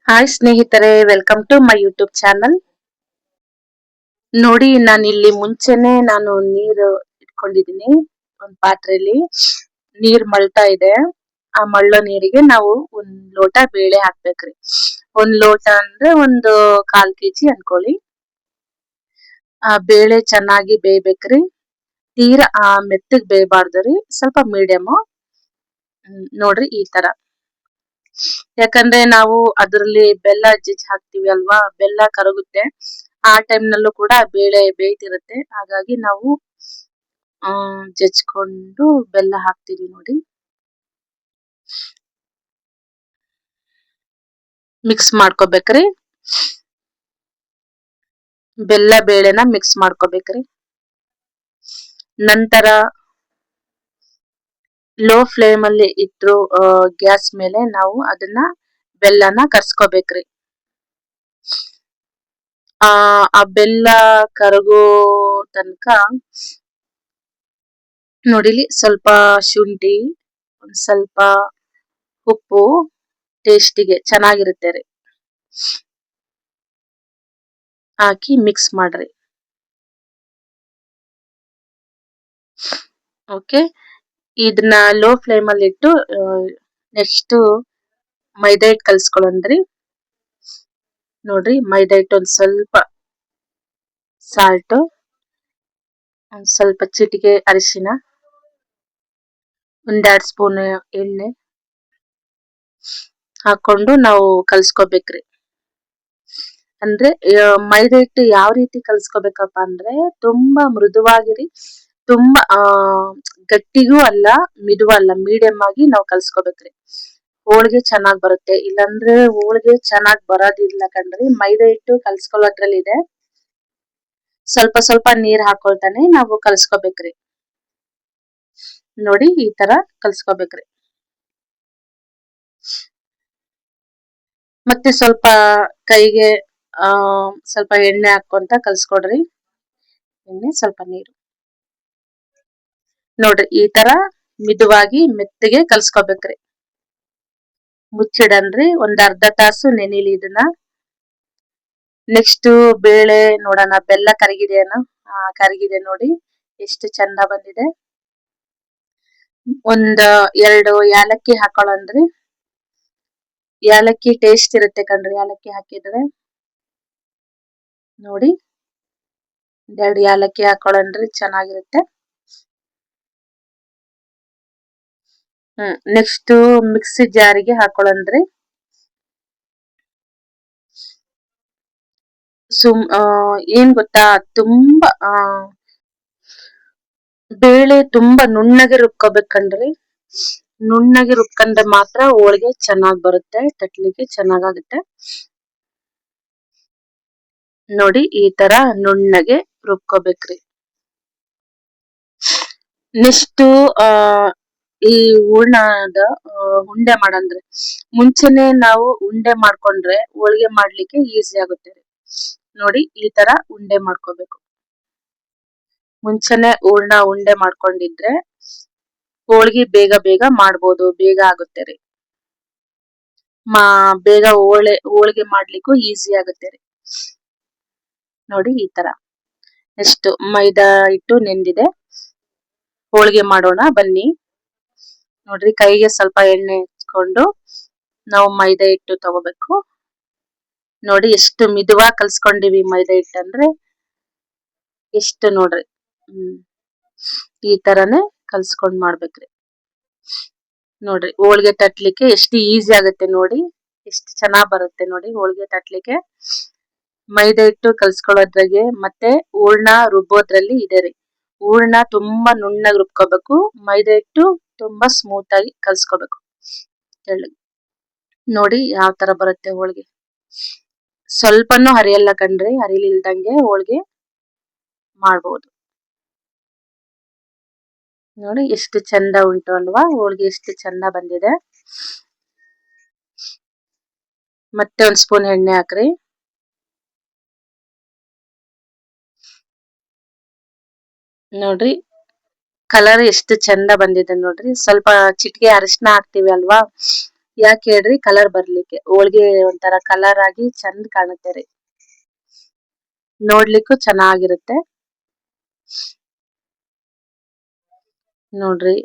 Hi ಸ್ನೇಹಿತರೆ, welcome to my YouTube channel. ನೋಡಿ, ನಾನಿಲ್ಲಿ ಮುಂಚೆನೆ ನೀರು ಇಟ್ಕೊಂಡಿದೀನಿ. ಒಂದ್ ಪಾತ್ರೆಯಲ್ಲಿ ನೀರ್ ಮಳ್ತಾ ಇದೆ. ಆ ಮಳ್ಳೋ ನೀರಿಗೆ ನಾವು ಒಂದ್ ಲೋಟ ಬೇಳೆ ಹಾಕ್ಬೇಕ್ರಿ. ಒಂದ್ ಲೋಟ ಅಂದ್ರೆ ಒಂದು 1/4 ಕೆಜಿ ಅನ್ಕೊಳ್ಳಿ. ಆ ಬೇಳೆ ಚೆನ್ನಾಗಿ ಬೇಯ್ಬೇಕ್ರಿ. ತೀರಾ ಮೆತ್ತಗ್ ಬೇಯಬಾರ್ದ್ರಿ, ಸ್ವಲ್ಪ ಮೀಡಿಯಮ್. ನೋಡ್ರಿ ಈ ತರ. ಯಾಕಂದ್ರೆ ನಾವು ಅದ್ರಲ್ಲಿ ಬೆಲ್ಲ ಜಜ್ಜಿ ಹಾಕ್ತಿವಿ ಅಲ್ವಾ, ಬೆಲ್ಲ ಕರಗುತ್ತೆ. ಆ ಟೈಮ್ ನಲ್ಲೂ ಕೂಡ ಬೇಳೆ ಬೇಯ್ತಿರುತ್ತೆ. ಹಾಗಾಗಿ ನಾವು ಜಜ್ಕೊಂಡು ಬೆಲ್ಲ ಹಾಕ್ತಿವಿ ನೋಡಿ. ಮಿಕ್ಸ್ ಮಾಡ್ಕೋಬೇಕ್ರಿ. ಬೆಲ್ಲ ಬೇಳೆನ ಮಿಕ್ಸ್ ಮಾಡ್ಕೋಬೇಕ್ರಿ. ನಂತರ ಲೋ ಫ್ಲೇಮ್ ಅಲ್ಲಿ ಇಟ್ಟು ಗ್ಯಾಸ್ ಮೇಲೆ ನಾವು ಅದನ್ನ ಬೆಲ್ಲನ ಕರ್ಸ್ಕೋಬೇಕ್ರಿ. ಆ ಬೆಲ್ಲ ಕರಗೋ ತನಕ ನೋಡಿಲಿ ಸ್ವಲ್ಪ ಶುಂಠಿ, ಒಂದ್ ಸ್ವಲ್ಪ ಉಪ್ಪು ಟೇಸ್ಟಿಗೆ ಚೆನ್ನಾಗಿರುತ್ತೆ ರೀ, ಹಾಕಿ ಮಿಕ್ಸ್ ಮಾಡ್ರಿ. ಓಕೆ, ಇದನ್ನ ಲೋ ಫ್ಲೇಮ್ ಅಲ್ಲಿ ಇಟ್ಟು ನೆಕ್ಸ್ಟ್ ಮೈದಾ ಹಿಟ್ಟು ಕಲ್ಸ್ಕೊಳ್ಳೋಣ್ರಿ. ನೋಡ್ರಿ, ಮೈದಾ ಹಿಟ್ಟು ಒಂದ್ ಸ್ವಲ್ಪ ಸಾಲ್ಟ್, ಒಂದ್ ಸ್ವಲ್ಪ ಚಿಟಿಕೆ ಅರಿಶಿನ, ಒಂದ್ 2 ಸ್ಪೂನ್ ಎಣ್ಣೆ ಹಾಕೊಂಡು ನಾವು ಕಲ್ಸ್ಕೋಬೇಕ್ರಿ. ಅಂದ್ರೆ ಮೈದಾ ಹಿಟ್ಟು ಯಾವ ರೀತಿ ಕಲ್ಸ್ಕೋಬೇಕಪ್ಪ ಅಂದ್ರೆ, ತುಂಬಾ ಮೃದುವಾಗಿರಿ, ತುಂಬಾ ಗಟ್ಟಿಗೂ ಅಲ್ಲ, ಮಿದುವ ಅಲ್ಲ, ಮೀಡಿಯಂ ಆಗಿ ನಾವು ಕಲ್ಸ್ಕೋಬೇಕ್ರಿ. ಹೋಳಿಗೆ ಚೆನ್ನಾಗ್ ಬರುತ್ತೆ. ಇಲ್ಲಾಂದ್ರೆ ಹೋಳಿಗೆ ಚೆನ್ನಾಗ್ ಬರೋದಿಲ್ಲ ಕಣ್ರಿ. ಮೈದಾ ಹಿಟ್ಟು ಕಲ್ಸ್ಕೊಳ್ಳೋದ್ರಲ್ಲಿ ಇದೆ. ಸ್ವಲ್ಪ ಸ್ವಲ್ಪ ನೀರ್ ಹಾಕೊಳ್ತಾನೆ ನಾವು ಕಲ್ಸ್ಕೋಬೇಕ್ರಿ. ನೋಡಿ, ಈ ತರ ಕಲ್ಸ್ಕೋಬೇಕ್ರಿ. ಮತ್ತೆ ಸ್ವಲ್ಪ ಕೈಗೆ ಸ್ವಲ್ಪ ಎಣ್ಣೆ ಹಾಕೊಂತ ಕಲ್ಸ್ಕೊಡ್ರಿ. ಎಣ್ಣೆ, ಸ್ವಲ್ಪ ನೀರು. ನೋಡ್ರಿ, ಈ ತರ ಮಿದುವಾಗಿ ಮೆತ್ತಗೆ ಕಲ್ಸ್ಕೋಬೇಕ್ರಿ. ಮುಚ್ಚಿಡನ್ರಿ, ಒಂದ್ ಅರ್ಧ ತಾಸು ನೆನಿಲಿ ಇದನ್ನ. ನೆಕ್ಸ್ಟ್ ಬೇಳೆ ನೋಡೋಣ, ಬೆಲ್ಲ ಕರಗಿದೆಯೇನೋ. ಕರಗಿದೆ ನೋಡಿ, ಎಷ್ಟು ಚಂದ ಬಂದಿದೆ. ಒಂದ್ 2 ಯಾಲಕ್ಕಿ ಹಾಕೊಳ್ಳೋಣ್ರಿ. ಯಾಲಕ್ಕಿ ಟೇಸ್ಟ್ ಇರುತ್ತೆ ಕಣ್ರಿ, ಯಾಲಕ್ಕಿ ಹಾಕಿದ್ರೆ. ನೋಡಿ, 2 ಯಾಲಕ್ಕಿ ಹಾಕೊಳ್ಳೋಣ್ರಿ, ಚೆನ್ನಾಗಿರುತ್ತೆ. ನೆಕ್ಸ್ಟ್ ಮಿಕ್ಸಿ ಜಾರಿಗೆ ಹಾಕೊಳ್ಳೋಣ್ರಿ. ಏನ್ ಗೊತ್ತಾ, ತುಂಬಾ ಬೇಳೆ ತುಂಬಾ ನುಣ್ಣಗೆ ರುಬ್ಕೋಬೇಕಂಡ್ರಿ. ನುಣ್ಣಗೆ ರುಬ್ಕೊಂಡ್ರೆ ಮಾತ್ರ ಹೋಳಿಗೆ ಚೆನ್ನಾಗ್ ಬರುತ್ತೆ, ತಟ್ಲಿಕ್ಕೆ ಚೆನ್ನಾಗಾಗುತ್ತೆ. ನೋಡಿ, ಈ ತರ ನುಣ್ಣಗೆ ರುಬ್ಕೋಬೇಕ್ರಿ. ನೆಕ್ಸ್ಟ್ ಈ ಹೂರ್ಣದ ಉಂಡೆ ಮಾಡಂದ್ರೆ, ಮುಂಚೆನೆ ನಾವು ಉಂಡೆ ಮಾಡ್ಕೊಂಡ್ರೆ ಹೋಳಿಗೆ ಮಾಡ್ಲಿಕ್ಕೆ ಈಸಿ ಆಗುತ್ತೆ. ನೋಡಿ, ಈ ತರ ಉಂಡೆ ಮಾಡ್ಕೋಬೇಕು. ಮುಂಚೆನೆ ಹೂರ್ಣ ಉಂಡೆ ಮಾಡ್ಕೊಂಡಿದ್ರೆ ಹೋಳಿಗೆ ಬೇಗ ಬೇಗ ಮಾಡ್ಬೋದು, ಬೇಗ ಆಗುತ್ತೆ ರೀ. ಬೇಗ ಹೋಳಿಗೆ ಮಾಡ್ಲಿಕ್ಕೂ ಈಸಿ ಆಗುತ್ತೆ ರೀ. ನೋಡಿ, ಈ ತರ. ನೆಕ್ಸ್ಟ್ ಮೈದಾ ಹಿಟ್ಟು ನೆಂದಿದೆ, ಹೋಳಿಗೆ ಮಾಡೋಣ ಬನ್ನಿ. ನೋಡ್ರಿ, ಕೈಗೆ ಸ್ವಲ್ಪ ಎಣ್ಣೆ ಹಚ್ಕೊಂಡು ನಾವು ಮೈದಾ ಹಿಟ್ಟು ತಗೋಬೇಕು. ನೋಡಿ, ಎಷ್ಟು ಮಿದುವಾಗಿ ಕಲ್ಸ್ಕೊಂಡಿವಿ ಮೈದಾ ಹಿಟ್ಟು ಅಂದ್ರೆ, ಎಷ್ಟು ನೋಡ್ರಿ. ಈ ತರನೇ ಕಲ್ಸ್ಕೊಂಡ್ ಮಾಡ್ಬೇಕ್ರಿ. ನೋಡ್ರಿ, ಹೋಳಿಗೆ ತಟ್ಲಿಕ್ಕೆ ಎಷ್ಟು ಈಸಿ ಆಗುತ್ತೆ ನೋಡಿ, ಎಷ್ಟು ಚೆನ್ನಾಗ್ ಬರುತ್ತೆ ನೋಡಿ ಹೋಳಿಗೆ ತಟ್ಲಿಕ್ಕೆ. ಮೈದಾ ಹಿಟ್ಟು ಕಲ್ಸ್ಕೊಳ್ಳೋದ್ರಾಗೆ ಮತ್ತೆ ಹೂರ್ಣ ರುಬ್ಬೋದ್ರಲ್ಲಿ ಇದೆ ರೀ. ಹೂರ್ಣ ತುಂಬಾ ನುಣ್ಣಗೆ ರುಬ್ಕೋಬೇಕು, ಮೈದಾ ಹಿಟ್ಟು ತುಂಬಾ ಸ್ಮೂತ್ ಆಗಿ ಕಲ್ಸ್ಕೋಬೇಕು. ನೋಡಿ, ಯಾವ ತರ ಬರುತ್ತೆ ಹೋಳಿಗೆ. ಸ್ವಲ್ಪನೂ ಹರಿಯಲ್ಲ ಕಣ್ರಿ, ಹರಿಲಿಲ್ದಂಗೆ ಹೋಳಿಗೆ ಮಾಡ್ಬೋದು. ನೋಡಿ, ಎಷ್ಟು ಚಂದ ಉಂಟು ಅಲ್ವಾ ಹೋಳಿಗೆ, ಎಷ್ಟು ಚಂದ ಬಂದಿದೆ. ಮತ್ತೆ ಒಂದ್ ಸ್ಪೂನ್ ಎಣ್ಣೆ ಹಾಕ್ರಿ. ನೋಡ್ರಿ, ಕಲರ್ ಎಷ್ಟು ಚಂದ ಬಂದಿದೆ ನೋಡ್ರಿ. ಸ್ವಲ್ಪ ಚಿಟಿಕೆ ಅರಿಶಿನ ಹಾಕ್ತಿವಿ ಅಲ್ವಾ, ಯಾಕೆ ಹೇಳ್ರಿ ಕಲರ್ ಬರ್ಲಿಕ್ಕೆ ಹೋಳಿಗೆ ಒಂಥರ ಕಲರ್ ಆಗಿ ಚಂದ ಕಾಣುತ್ತೆ ರೀ ನೋಡ್ಲಿಕ್ಕೂ ಚೆನ್ನಾಗಿರುತ್ತೆ ನೋಡ್ರಿ